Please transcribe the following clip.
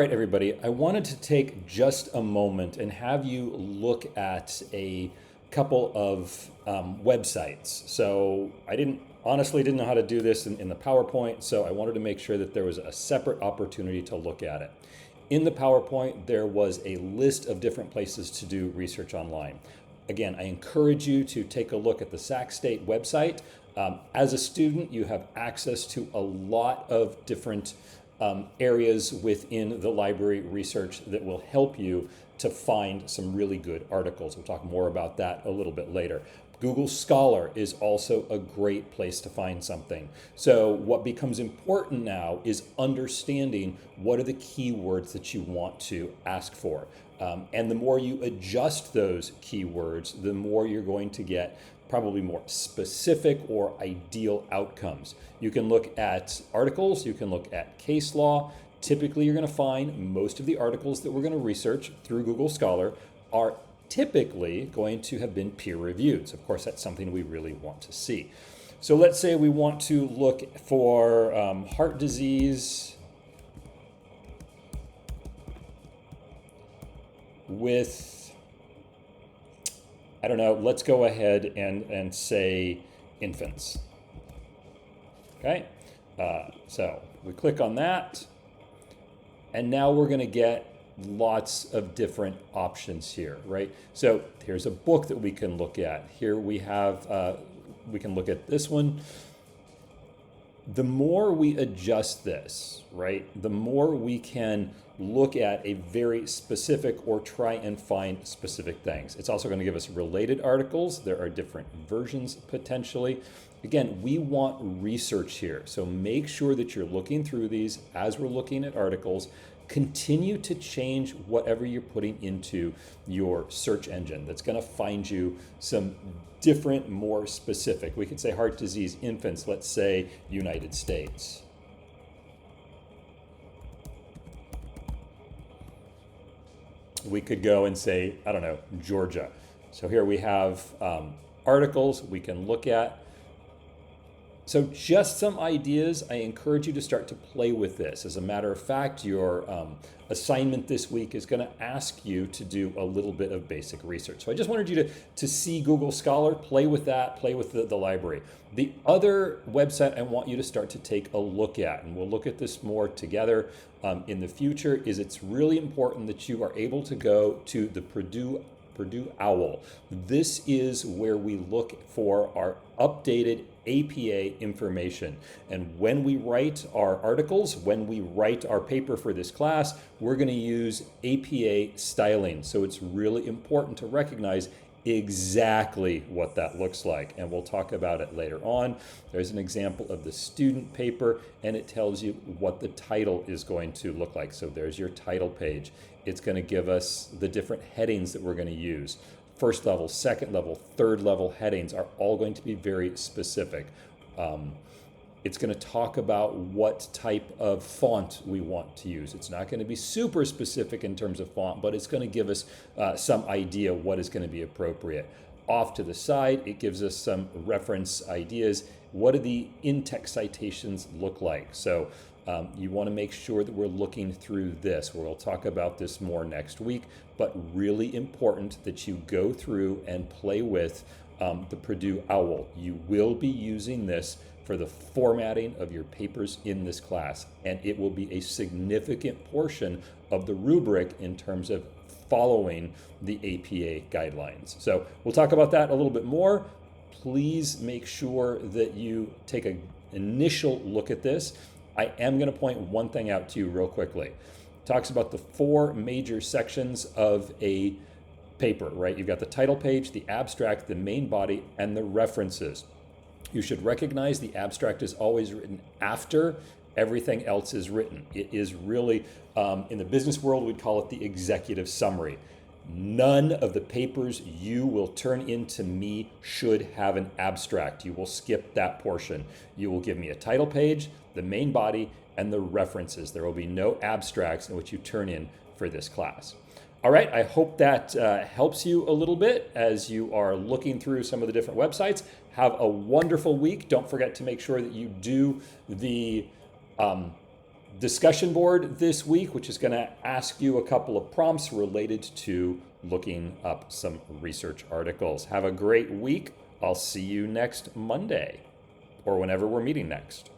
All right, everybody, I wanted to take just a moment and have you look at a couple of websites. So I honestly didn't know how to do this in the PowerPoint, so I wanted to make sure that there was a separate opportunity to look at it. In the PowerPoint, there was a list of different places to do research online. Again, I encourage you to take a look at the Sac State website. As a student, you have access to a lot of different areas within the library research that will help you to find some really good articles. We'll talk more about that a little bit later. Google Scholar is also a great place to find something. So what becomes important now is understanding what are the keywords that you want to ask for. And the more you adjust those keywords, the more you're going to get probably more specific or ideal outcomes. You can look at articles, you can look at case law. Typically, you're going to find most of the articles that we're going to research through Google Scholar are typically going to have been peer reviewed. So of course, that's something we really want to see. So let's say we want to look for heart disease with, I don't know, let's go ahead and say infants. Okay, so we click on that, and now we're going to get lots of different options here, right? So here's a book that we can look at. Here we have, we can look at this one. The more we adjust this, right, the more we can look at a very specific or try and find specific things. It's also going to give us related articles. There are different versions potentially. Again, we want research here. So make sure that you're looking through these as we're looking at articles. Continue to change whatever you're putting into your search engine. That's going to find you some different, more specific. We could say heart disease, infants, let's say United States. We could go and say, I don't know, Georgia. So here we have articles we can look at. So just some ideas. I encourage you to start to play with this. As a matter of fact, your assignment this week is going to ask you to do a little bit of basic research. So I just wanted you to see Google Scholar, play with that, play with the library. The other website I want you to start to take a look at, and we'll look at this more together in the future, is it's really important that you are able to go to the Purdue OWL. This is where we look for our updated APA information. And when we write our articles, when we write our paper for this class, we're going to use APA styling. So it's really important to recognize exactly what that looks like. And we'll talk about it later on. There's an example of the student paper, and it tells you what the title is going to look like. So there's your title page. It's going to give us the different headings that we're going to use. First level, second level, third level headings are all going to be very specific. It's going to talk about what type of font we want to use. It's not going to be super specific in terms of font, but it's going to give us some idea what is going to be appropriate. Off to the side, it gives us some reference ideas. What do the in-text citations look like? So you want to make sure that we're looking through this. We'll talk about this more next week, but really important that you go through and play with the Purdue OWL. You will be using this for the formatting of your papers in this class, and it will be a significant portion of the rubric in terms of following the APA guidelines. So we'll talk about that a little bit more. Please make sure that you take an initial look at this. I am going to point one thing out to you real quickly. It talks about the 4 major sections of a paper, right? You've got the title page, the abstract, the main body, and the references. You should recognize the abstract is always written after everything else is written. It is really, in the business world, we'd call it the executive summary. None of the papers you will turn into me should have an abstract. You will skip that portion. You will give me a title page, the main body, and the references. There will be no abstracts in which you turn in for this class. All right, I hope that helps you a little bit as you are looking through some of the different websites. Have a wonderful week. Don't forget to make sure that you do the discussion board this week, which is going to ask you a couple of prompts related to looking up some research articles. Have a great week. I'll see you next Monday or whenever we're meeting next.